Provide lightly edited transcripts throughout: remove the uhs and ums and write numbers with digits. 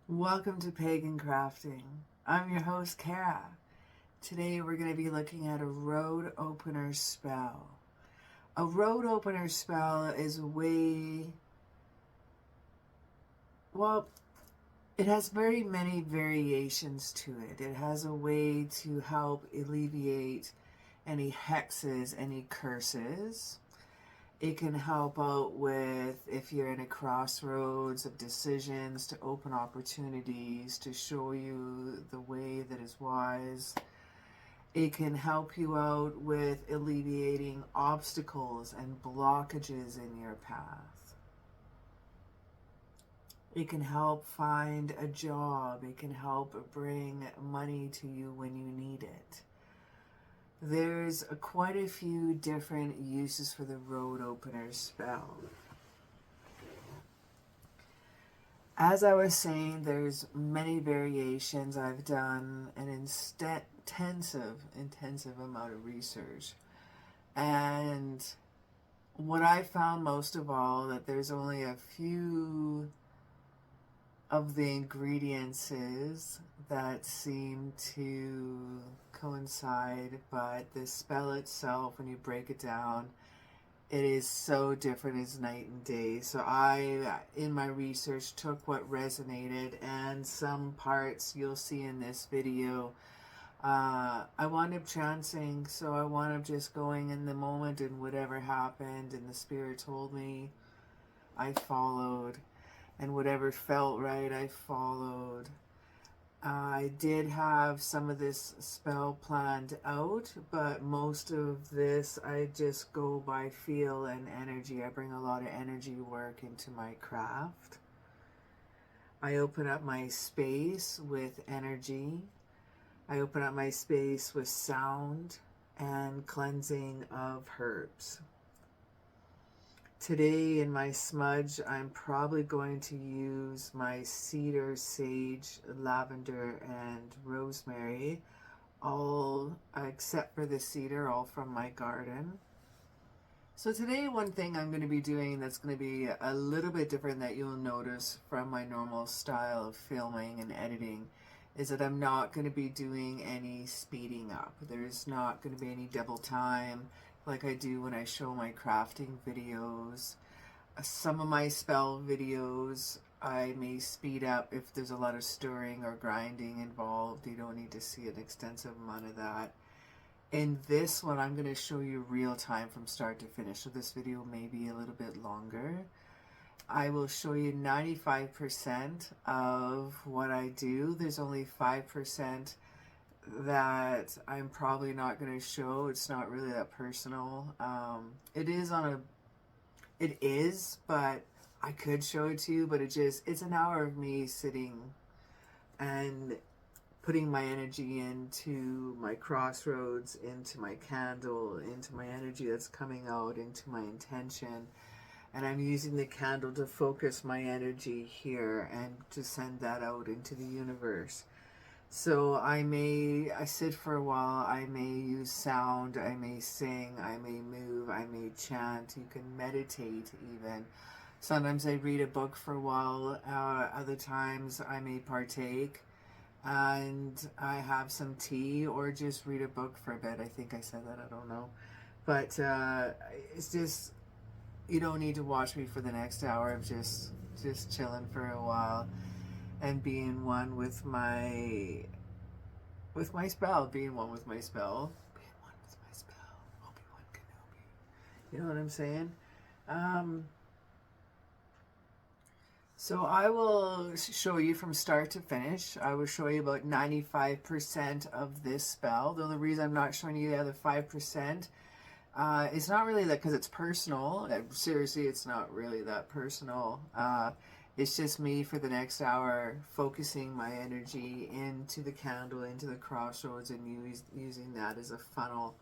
Welcome to Pagan Crafting. I'm your host, Kara. Today we're going to be looking at a road opener spell. A road opener spell is a way, well, it has very many variations to it. It has a way to help alleviate any hexes, any curses. It can help out with if you're in a crossroads of decisions, to open opportunities, to show you the way that is wise. It can help you out with alleviating obstacles and blockages in your path. It can help find a job. It can help bring money to you when you need it. There's quite a few different uses for the road opener spell. As I was saying, there's many variations. I've done an intensive amount of research. And what I found most of all, that there's only a few of the ingredients that seem to coincide, but the spell itself, when you break it down, it is so different as night and day. So I, in my research, took what resonated, and some parts you'll see in this video. I wound up chancing, so I wound up just going in the moment, and whatever happened and the spirit told me, I followed. And whatever felt right, I followed. I did have some of this spell planned out, but most of this I just go by feel and energy. I bring a lot of energy work into my craft. I open up my space with energy. I open up my space with sound and cleansing of herbs. Today in my smudge, I'm probably going to use my cedar, sage, lavender, and rosemary, all except for the cedar, all from my garden. So today, one thing I'm going to be doing that's going to be a little bit different that you'll notice from my normal style of filming and editing is that I'm not going to be doing any speeding up. There's not going to be any double time like I do when I show my crafting videos. Some of my spell videos I may speed up if there's a lot of stirring or grinding involved. You don't need to see an extensive amount of that. In this one, I'm going to show you real time from start to finish, so this video may be a little bit longer. I will show you 95% of what I do. There's only 5% that I'm probably not going to show. It's not really that personal. It is, but I could show it to you, but it's an hour of me sitting and putting my energy into my crossroads, into my candle, into my energy that's coming out, into my intention. And I'm using the candle to focus my energy here and to send that out into the universe. So I sit for a while, I may use sound, I may sing, I may move, I may chant, you can meditate even. Sometimes I read a book for a while, other times I may partake, and I have some tea or just read a book for a bit. I think I said that, I don't know. But it's just, you don't need to watch me for the next hour of just chilling for a while. And being one with my spell, being one with my spell, Obi-Wan Kenobi. You know what I'm saying? So I will show you from start to finish. I will show you about 95% of this spell. Though the reason I'm not showing you the other 5%, it's not really that because it's personal. Seriously, it's not really that personal. It's just me for the next hour focusing my energy into the candle, into the crossroads, and using that as a funnel,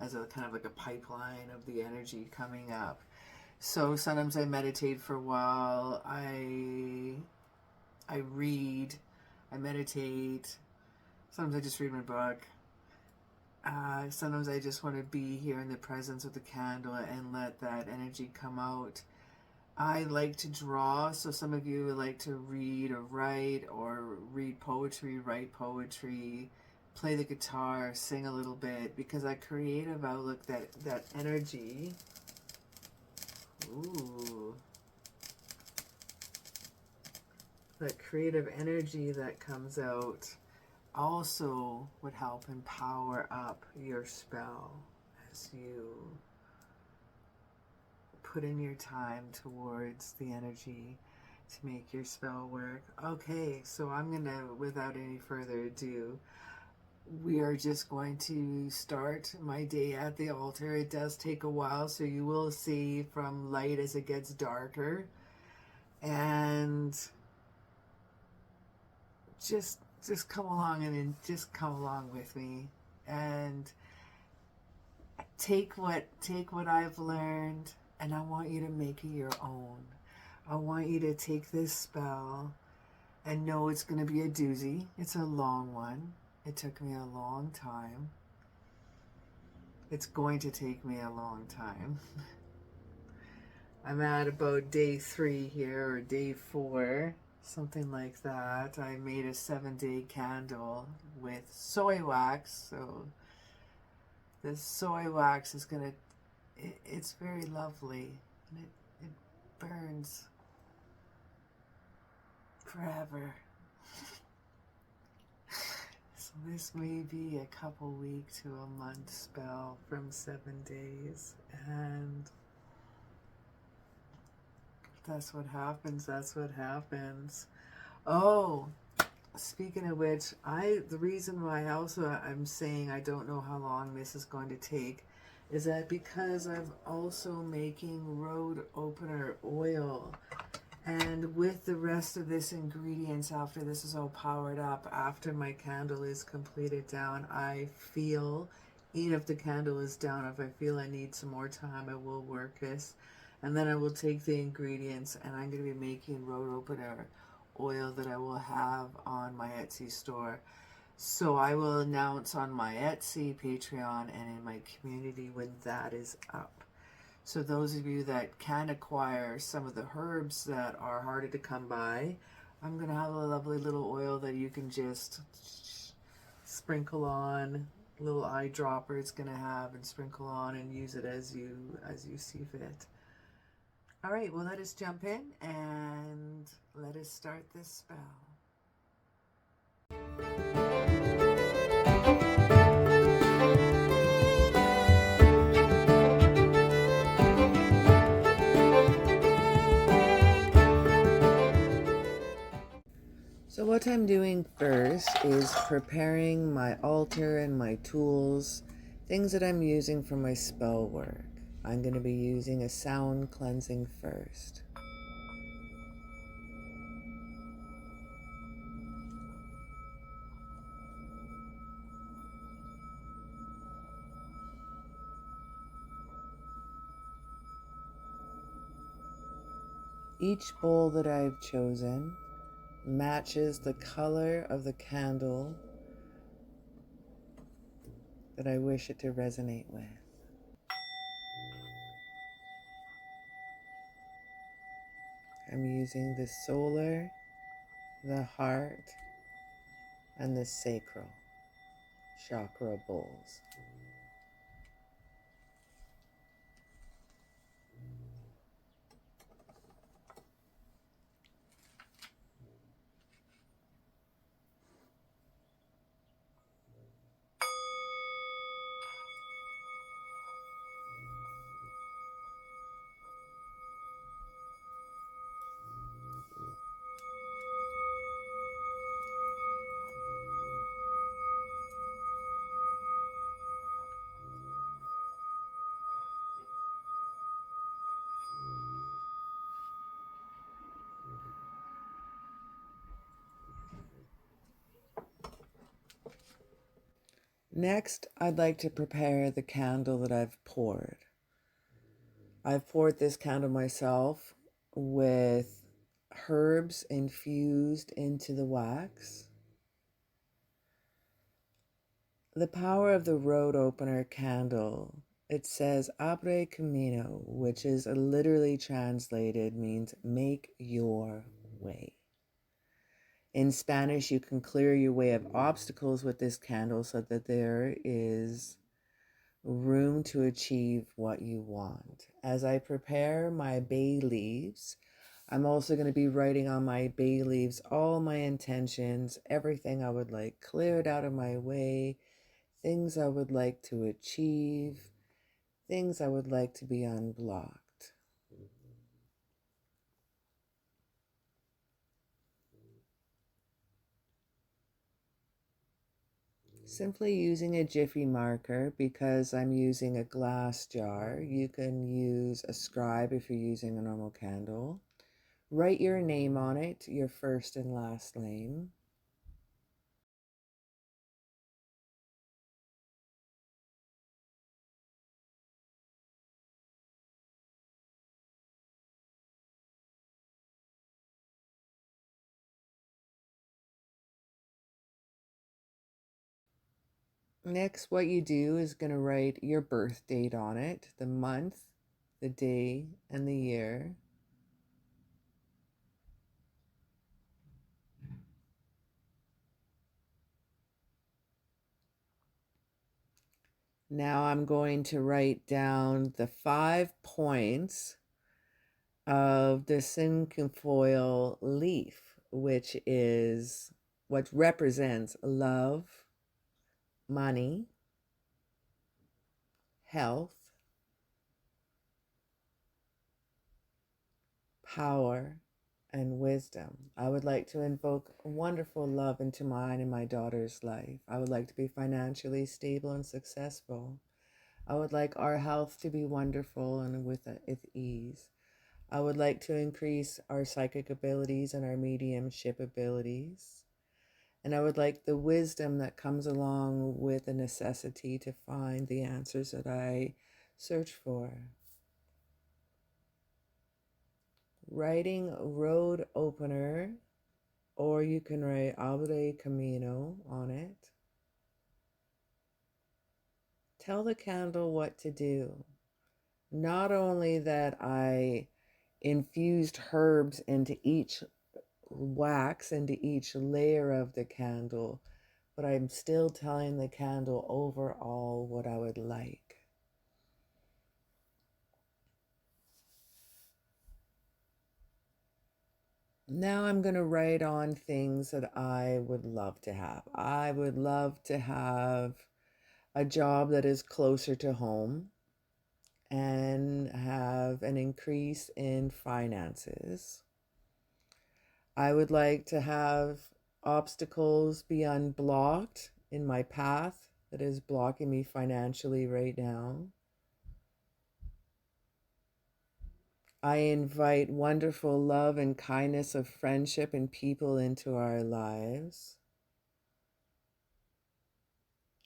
as a kind of like a pipeline of the energy coming up. So sometimes I meditate for a while, I read, I meditate, sometimes I just read my book. Sometimes I just want to be here in the presence of the candle and let that energy come out. I like to draw, so some of you like to read or read poetry, write poetry, play the guitar, sing a little bit, because that creative outlook, that energy, ooh, that creative energy that comes out also would help empower up your spell as you put in your time towards the energy to make your spell work. Okay, so I'm gonna, without any further ado, we are just going to start my day at the altar. It does take a while, so you will see from light as it gets darker. And just come along and just come along with me and take what I've learned, and I want you to make it your own. I want you to take this spell and know it's going to be a doozy. It's a long one. It took me a long time. It's going to take me a long time. I'm at about day 3 here, or day 4, something like that. I made a 7-day candle with soy wax. So this soy wax is going to, it's very lovely. And it burns forever. So this may be a couple week to a month spell from 7 days, and if that's what happens, that's what happens. Oh, speaking of which, the reason why I'm saying I don't know how long this is going to take is that because I'm also making road opener oil. And with the rest of this ingredients, after this is all powered up, after my candle is completed down, I feel, even if the candle is down, if I feel I need some more time, I will work this. And then I will take the ingredients, and I'm going to be making road opener oil that I will have on my Etsy store. So I will announce on my Etsy, Patreon, and in my community when that is up. So those of you that can acquire some of the herbs that are harder to come by, I'm going to have a lovely little oil that you can just sprinkle on. Little eyedropper it's going to have, and sprinkle on and use it as you see fit. All right, well, let us jump in and let us start this spell. So what I'm doing first is preparing my altar and my tools, things that I'm using for my spell work. I'm going to be using a sound cleansing first. Each bowl that I've chosen matches the color of the candle that I wish it to resonate with. I'm using the solar, the heart, and the sacral chakra bowls. Next, I'd like to prepare the candle that I've poured. I've poured this candle myself with herbs infused into the wax. The power of the road opener candle it says abre camino, which is literally translated means make your way. In Spanish, you can clear your way of obstacles with this candle so that there is room to achieve what you want. As I prepare my bay leaves, I'm also going to be writing on my bay leaves all my intentions, everything I would like cleared out of my way, things I would like to achieve, things I would like to be unblocked. Simply using a Jiffy marker because I'm using a glass jar. You can use a scribe if you're using a normal candle. Write your name on it, your first and last name. Next, what you do is going to write your birth date on it, the month, the day, and the year. Now I'm going to write down the 5 points of the cinquefoil leaf, which is what represents love, money, health, power, and wisdom. I would like to invoke wonderful love into mine and my daughter's life. I would like to be financially stable and successful. I would like our health to be wonderful and with ease. I would like to increase our psychic abilities and our mediumship abilities. And I would like the wisdom that comes along with the necessity to find the answers that I search for. Writing road opener, or you can write Abre Camino on it. Tell the candle what to do. Not only that I infused herbs into each wax, into each layer of the candle, but I'm still telling the candle overall what I would like. Now I'm going to write on things that I would love to have. I would love to have a job that is closer to home and have an increase in finances. I would like to have obstacles be unblocked in my path that is blocking me financially right now. I invite wonderful love and kindness of friendship and people into our lives.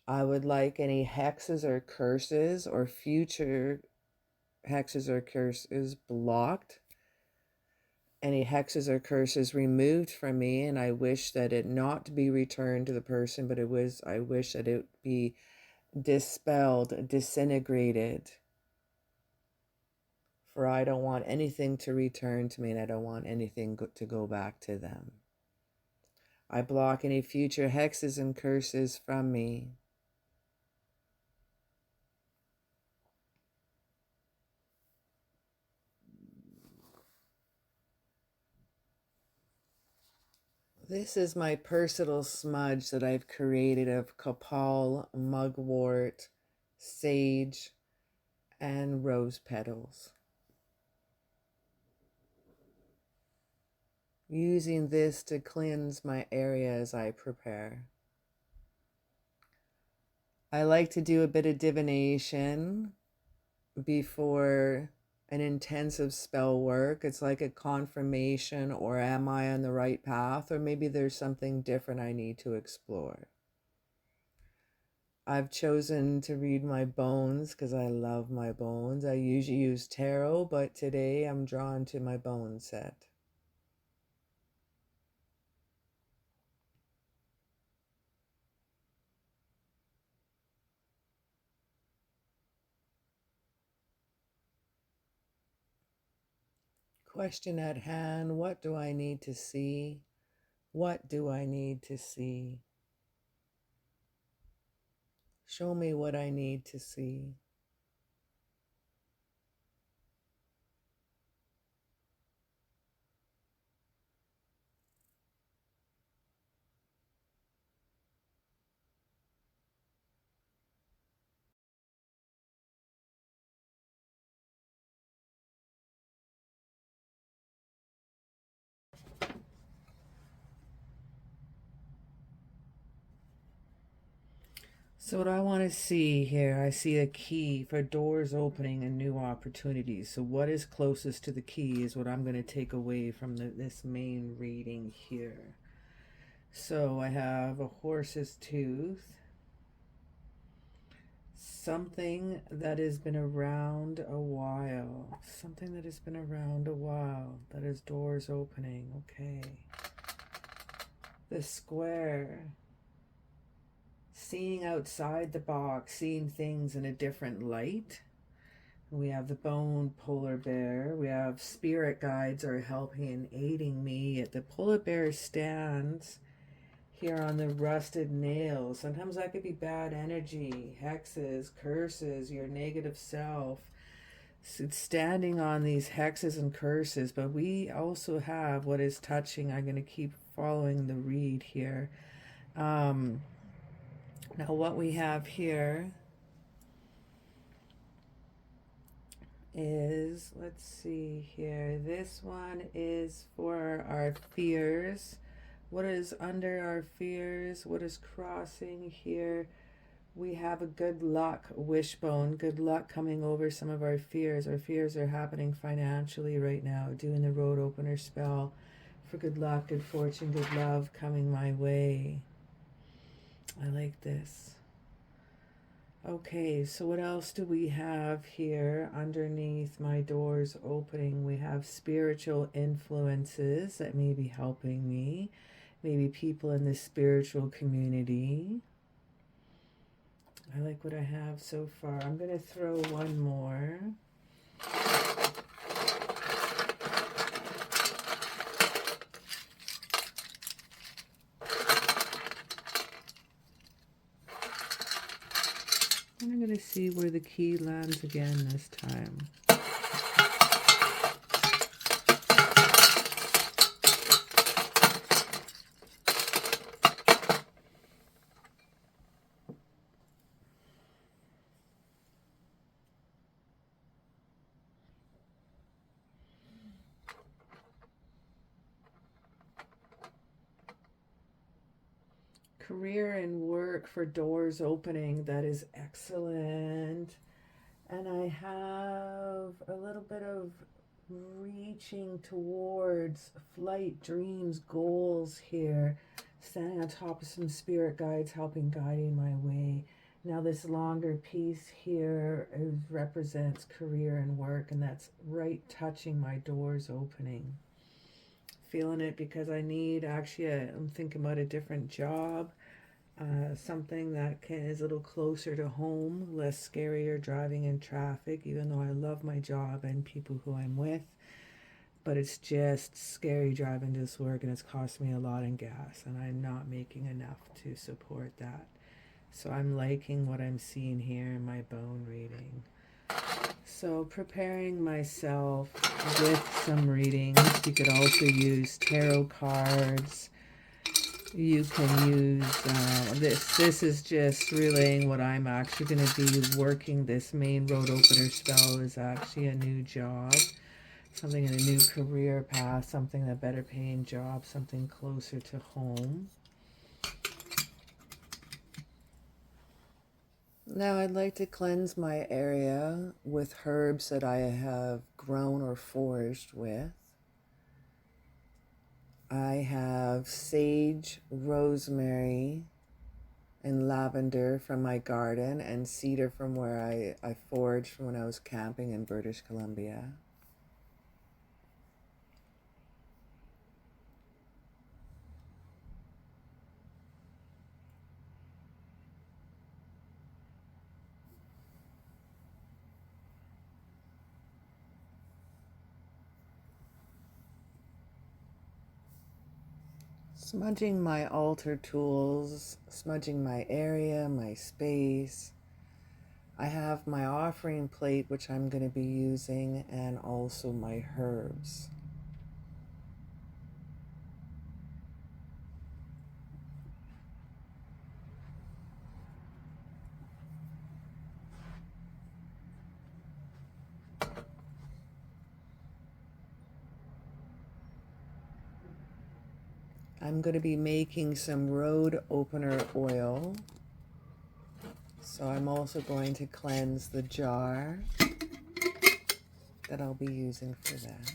I would like any hexes or curses or future hexes or curses blocked. Any hexes or curses removed from me, and I wish that it not be returned to the person, but I wish that it be dispelled, disintegrated. For I don't want anything to return to me, and I don't want anything to go back to them. I block any future hexes and curses from me. This is my personal smudge that I've created of copal, mugwort, sage, and rose petals. Using this to cleanse my area as I prepare. I like to do a bit of divination before an intensive spell work. It's like a confirmation, or am I on the right path, or maybe there's something different I need to explore. I've chosen to read my bones because I love my bones. I usually use tarot, but today I'm drawn to my bone set. Question at hand, what do I need to see? What do I need to see? Show me what I need to see. So what I want to see here, I see a key for doors opening and new opportunities. So what is closest to the key is what I'm going to take away from this main reading here. So I have a horse's tooth, something that has been around a while, something that has been around a while, that is doors opening. Okay. The square, seeing outside the box, seeing things in a different light. We have the bone polar bear. We have spirit guides are helping and aiding me. The polar bear stands here on the rusted nails. Sometimes that could be bad energy, hexes, curses, your negative self. So it's standing on these hexes and curses, but we also have what is touching. I'm going to keep following the read here. Now what we have here is, let's see here, this one is for our fears. What is under our fears? What is crossing here? We have a good luck wishbone, good luck coming over some of our fears. Our fears are happening financially right now, doing the road opener spell for good luck, good fortune, good love coming my way. I like this. Okay, so what else do we have here underneath my doors opening? We have spiritual influences that may be helping me, maybe people in the spiritual community. I like what I have so far. I'm going to throw one more. And I'm going to see where the key lands again this time. Career and work for doors opening, that is excellent. And I have a little bit of reaching towards flight, dreams, goals here, standing on top of some spirit guides helping guiding my way. Now this longer piece here represents career and work, and that's right touching my doors opening. Feeling it because I need, actually, I'm thinking about a different job, something that is a little closer to home, less scarier driving in traffic, even though I love my job and people who I'm with. But it's just scary driving to this work, and it's cost me a lot in gas, and I'm not making enough to support that. So I'm liking what I'm seeing here in my bone reading. So preparing myself with some readings. You could also use tarot cards. You can use this. This is just relaying what I'm actually going to be working. This main road opener spell is actually a new job, something in a new career path, something a better paying job, something closer to home. Now I'd like to cleanse my area with herbs that I have grown or foraged with. I have sage, rosemary, and lavender from my garden, and cedar from where I foraged from when I was camping in British Columbia. Smudging my altar tools, smudging my area, my space. I have my offering plate, which I'm going to be using, and also my herbs. I'm going to be making some road opener oil. So I'm also going to cleanse the jar that I'll be using for that.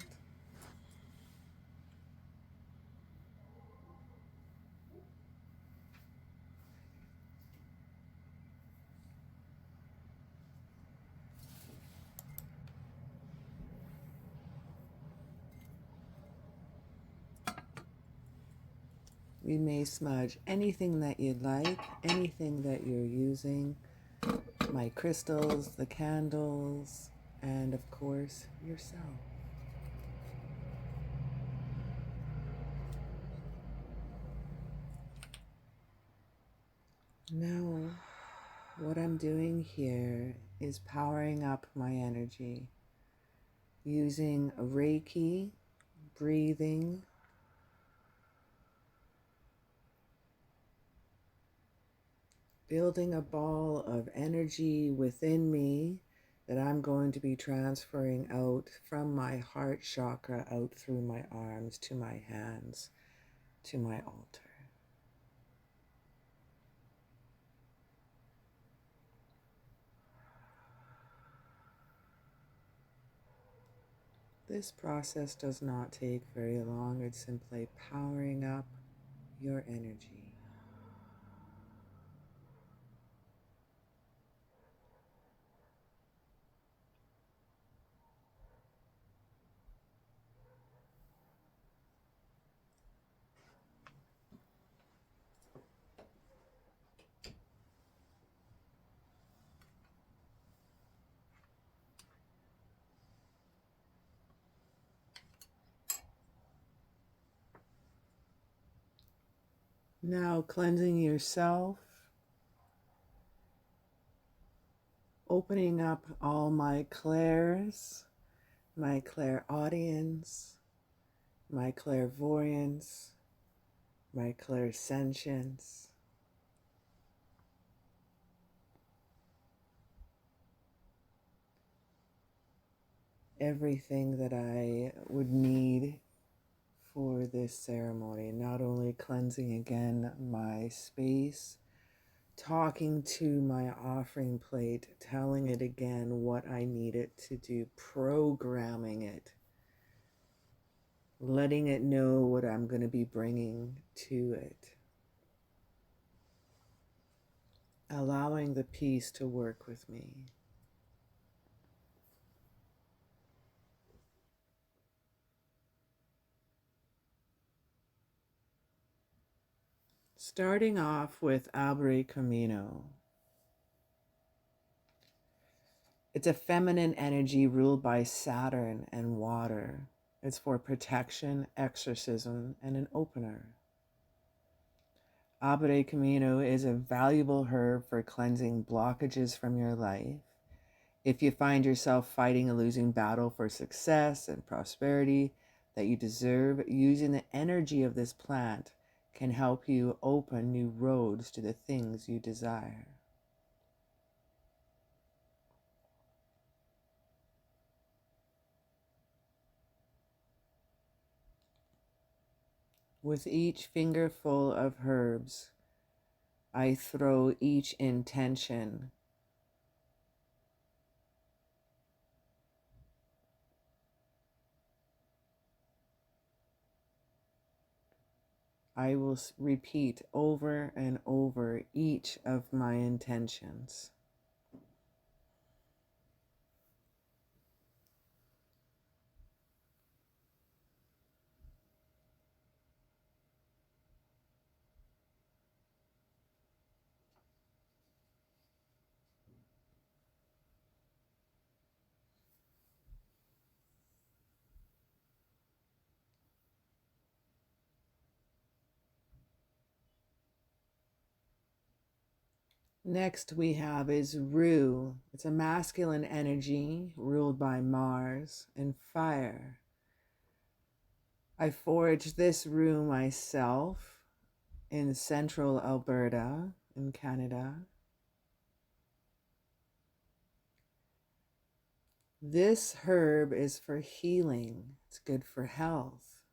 You may smudge anything that you'd like, anything that you're using, my crystals, the candles, and of course, yourself. Now, what I'm doing here is powering up my energy using Reiki, breathing, building a ball of energy within me that I'm going to be transferring out from my heart chakra out through my arms to my hands to my altar. This process does not take very long. It's simply powering up your energy. Now cleansing yourself, opening up all my clairs, my clairaudience, my clairvoyance, my clairsentience, everything that I would need for this ceremony. Not only cleansing again my space, talking to my offering plate, telling it again what I need it to do, programming it, letting it know what I'm going to be bringing to it, allowing the peace to work with me. Starting off with Abre Camino. It's a feminine energy ruled by Saturn and water. It's for protection, exorcism, and an opener. Abre Camino is a valuable herb for cleansing blockages from your life. If you find yourself fighting a losing battle for success and prosperity that you deserve, using the energy of this plant can help you open new roads to the things you desire. With each fingerful of herbs, I throw each intention. I will repeat over and over each of my intentions. Next we have is rue. It's a masculine energy ruled by Mars and fire. I foraged this rue myself in central Alberta in Canada. This herb is for healing. It's good for health,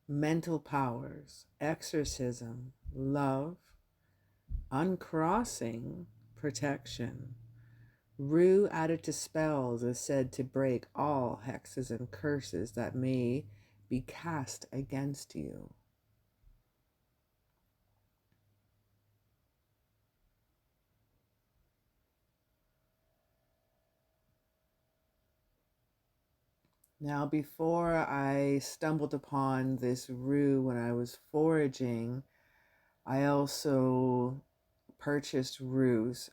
mental powers, exorcism, love, uncrossing, protection. Rue added to spells is said to break all hexes and curses that may be cast against you. Now, before I stumbled upon this rue when I was foraging, I also purchased rues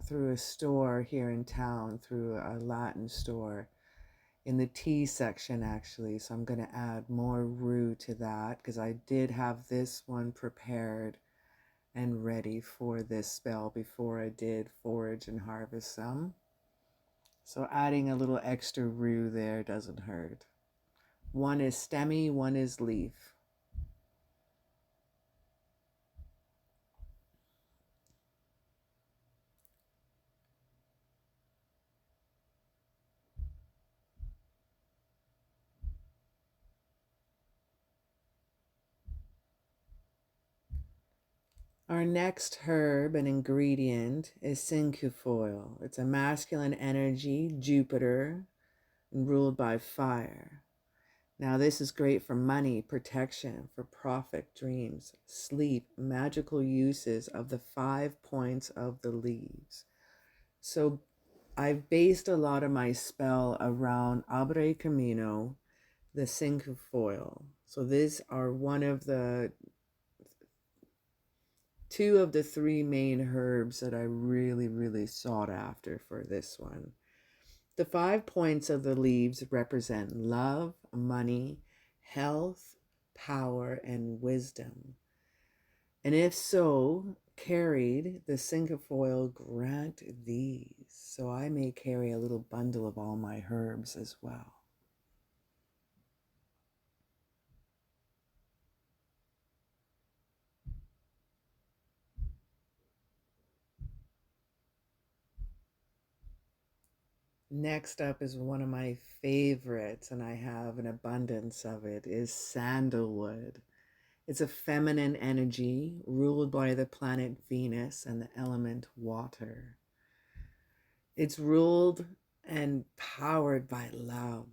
through a store here in town, through a Latin store in the tea section actually. So I'm going to add more rue to that because I did have this one prepared and ready for this spell before I did forage and harvest some. So adding a little extra rue there doesn't hurt. One is stemmy, one is leaf. Our next herb and ingredient is cinquefoil. It's a masculine energy, Jupiter, and ruled by fire. Now, this is great for money, protection, for profit, dreams, sleep, magical uses of the 5 points of the leaves. So I've based a lot of my spell around Abre Camino, the cinquefoil. So these are two of the 3 main herbs that I really sought after for this one. The 5 points of the leaves represent love, money, health, power, and wisdom. And if so, carried, the cinquefoil grant these. So I may carry a little bundle of all my herbs as well. Next up is one of my favorites, and I have an abundance of it, is sandalwood. It's a feminine energy ruled by the planet Venus and the element water. It's ruled and powered by love.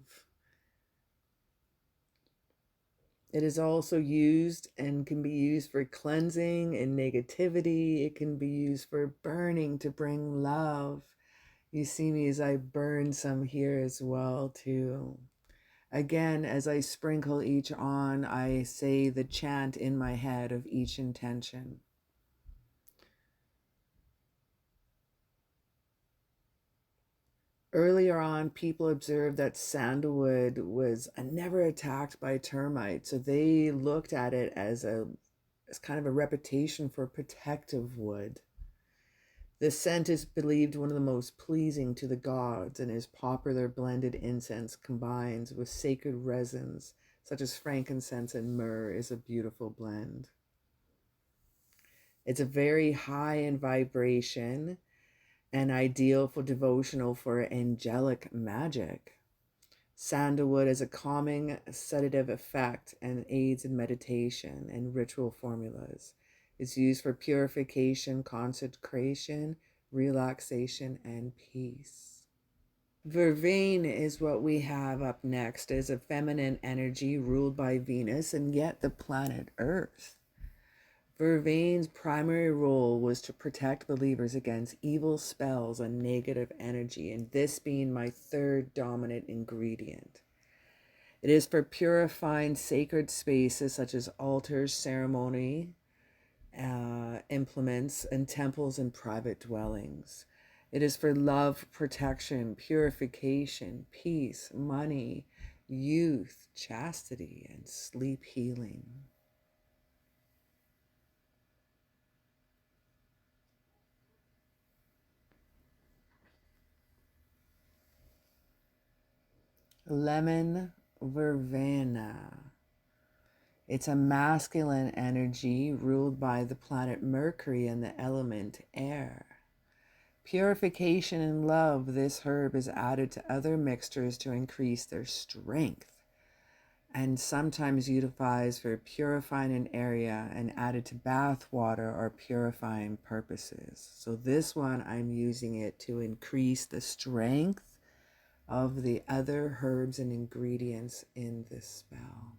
It is also used and can be used for cleansing and negativity. It can be used for burning to bring love. You see me as I burn some here as well too. Again, as I sprinkle each on, I say the chant in my head of each intention. Earlier on, people observed that sandalwood was never attacked by termites, so they looked at it as kind of a reputation for protective wood. The scent is believed one of the most pleasing to the gods, and is popular blended incense combines with sacred resins such as frankincense and myrrh is a beautiful blend. It's a very high in vibration and ideal for devotional for angelic magic. Sandalwood has a calming, sedative effect and aids in meditation and ritual formulas. It's used for purification, consecration, relaxation, and peace. Vervain is what we have up next. It's a feminine energy ruled by Venus and yet the planet Earth. Vervain's primary role was to protect believers against evil spells and negative energy, and this being my 3rd dominant ingredient. It is for purifying sacred spaces such as altars, ceremony, implements, and temples and private dwellings. It is for love, protection, purification, peace, money, youth, chastity, and sleep healing. lemon verbena. It's a masculine energy ruled by the planet Mercury and the element air. Purification and love, this herb is added to other mixtures to increase their strength, and sometimes utilized for purifying an area and added to bath water or purifying purposes. So this one, I'm using it to increase the strength of the other herbs and ingredients in this spell.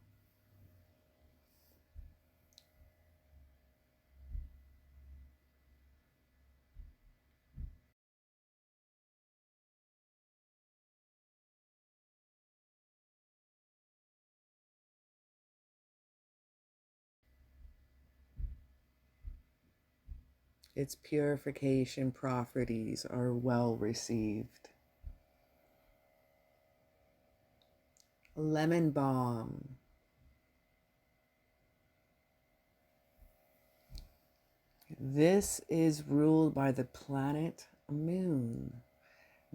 Its purification properties are well received. Lemon balm. This is ruled by the planet Moon,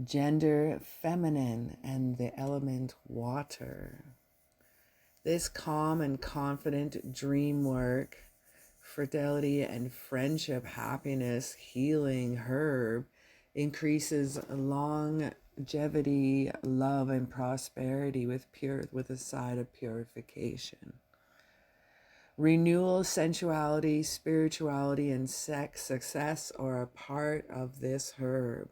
gender feminine, and the element water. This calm and confident dream work, fidelity and friendship, happiness, healing herb increases longevity, love, and prosperity with a side of purification. Renewal, sensuality, spirituality, and sex success are a part of this herb.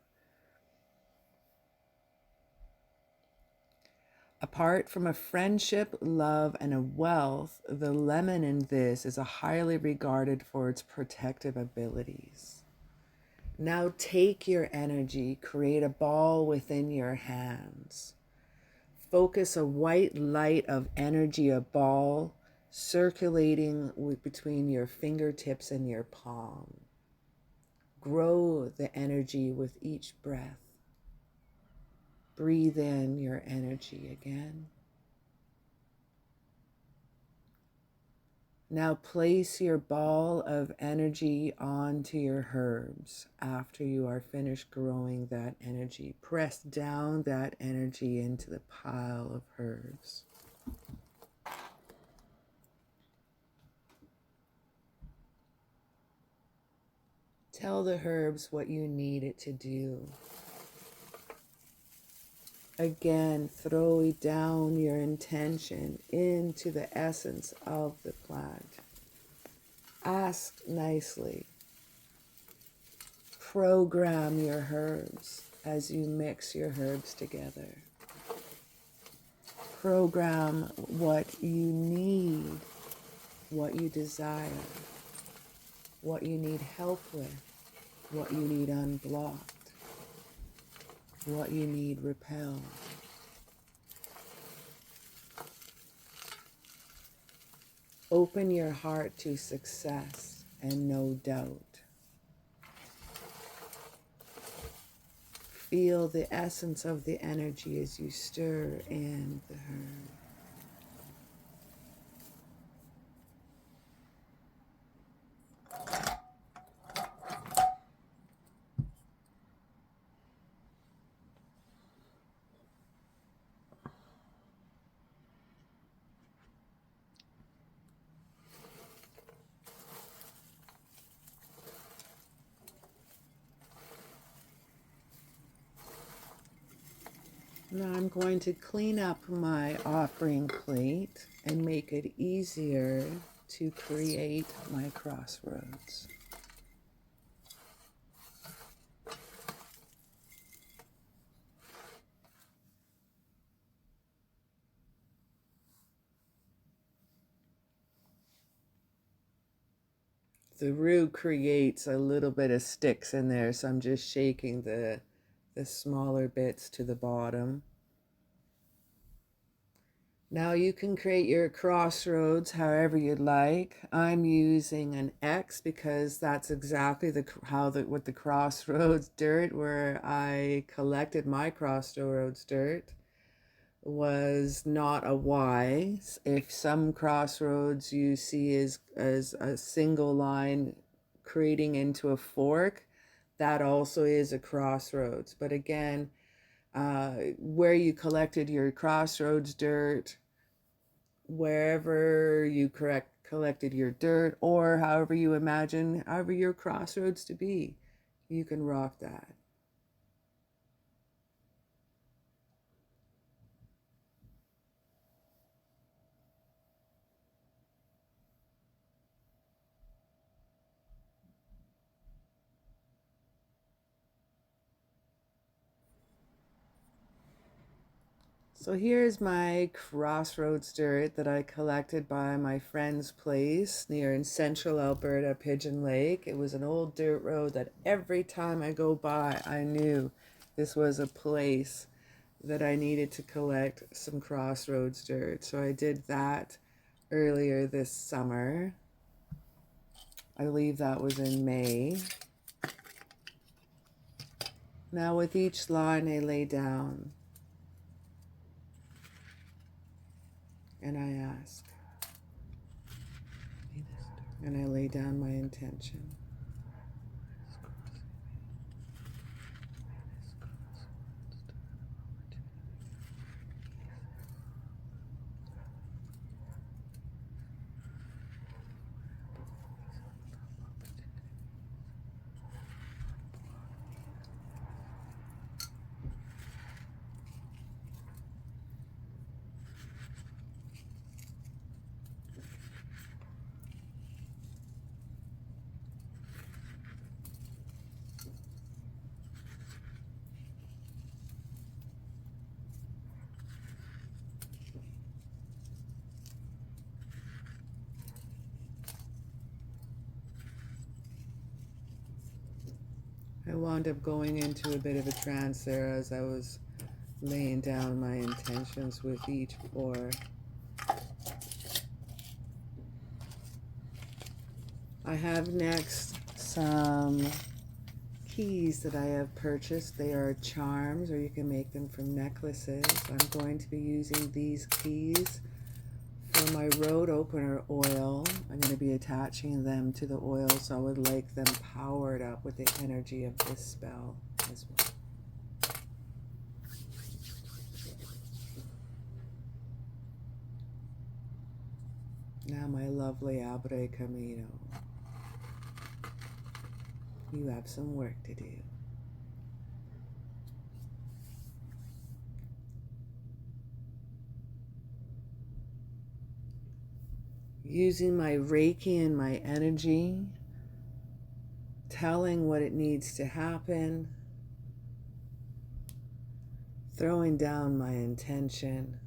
Apart from a friendship, love, and a wealth, the lemon in this is highly regarded for its protective abilities. Now take your energy, create a ball within your hands. Focus a white light of energy, a ball, circulating between your fingertips and your palm. Grow the energy with each breath. Breathe in your energy again. Now place your ball of energy onto your herbs after you are finished growing that energy. Press down that energy into the pile of herbs. Tell the herbs what you need it to do. Again, throw down your intention into the essence of the plant. Ask nicely. Program your herbs as you mix your herbs together. Program what you need, what you desire, what you need help with, what you need unblocked, what you need repelled. Open your heart to success and no doubt. Feel the essence of the energy as you stir in the herb. Now I'm going to clean up my offering plate and make it easier to create my crossroads. The roux creates a little bit of sticks in there, so I'm just shaking the smaller bits to the bottom. Now you can create your crossroads however you'd like. I'm using an X because that's exactly what the crossroads dirt where I collected my crossroads dirt was not a Y. If some crossroads you see as a single line creating into a fork, that also is a crossroads. But again, where you collected your crossroads dirt, wherever you collected your dirt, or however you imagine, however your crossroads to be, you can rock that. So here's my crossroads dirt that I collected by my friend's place near in central Alberta, Pigeon Lake. It was an old dirt road that every time I go by, I knew this was a place that I needed to collect some crossroads dirt. So I did that earlier this summer. I believe that was in May. Now with each line I lay down and I ask, and I lay down my intention. I wound up going into a bit of a trance there as I was laying down my intentions with each pour. I have next some keys that I have purchased. They are charms, or you can make them from necklaces. I'm going to be using these keys for my road opener oil. I'm going to be attaching them to the oil, so I would like them powered up with the energy of this spell as well. Now, my lovely Abre Camino, you have some work to do. Using my Reiki and my energy, telling what it needs to happen, throwing down my intention,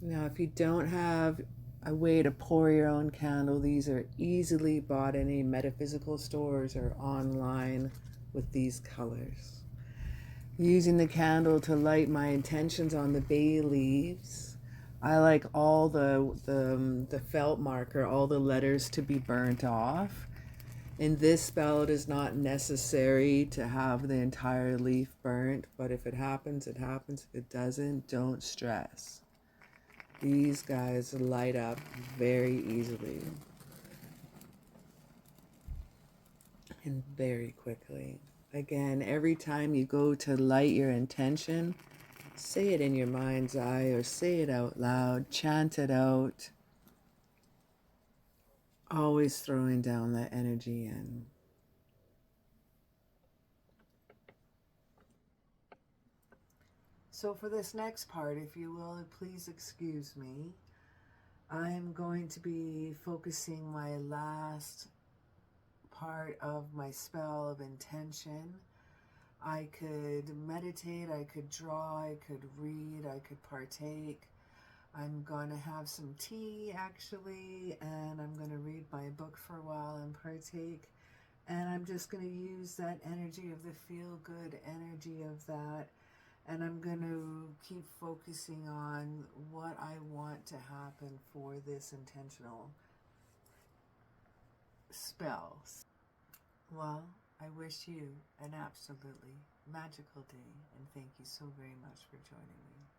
now, if you don't have a way to pour your own candle, these are easily bought in any metaphysical stores or online with these colors. Using the candle to light my intentions on the bay leaves. I like all the felt marker, all the letters to be burnt off. In this spell, it is not necessary to have the entire leaf burnt, but if it happens, it happens. If it doesn't, don't stress. These guys light up very easily and very quickly. Again, every time you go to light your intention, say it in your mind's eye or say it out loud, chant it out. Always throwing down that energy in. So for this next part, if you will, please excuse me. I'm going to be focusing my last part of my spell of intention. I could meditate, I could draw, I could read, I could partake. I'm going to have some tea actually, and I'm going to read my book for a while and partake. And I'm just going to use that energy of the feel-good energy of that. And I'm going to keep focusing on what I want to happen for this intentional spells. Well, I wish you an absolutely magical day, and thank you so very much for joining me.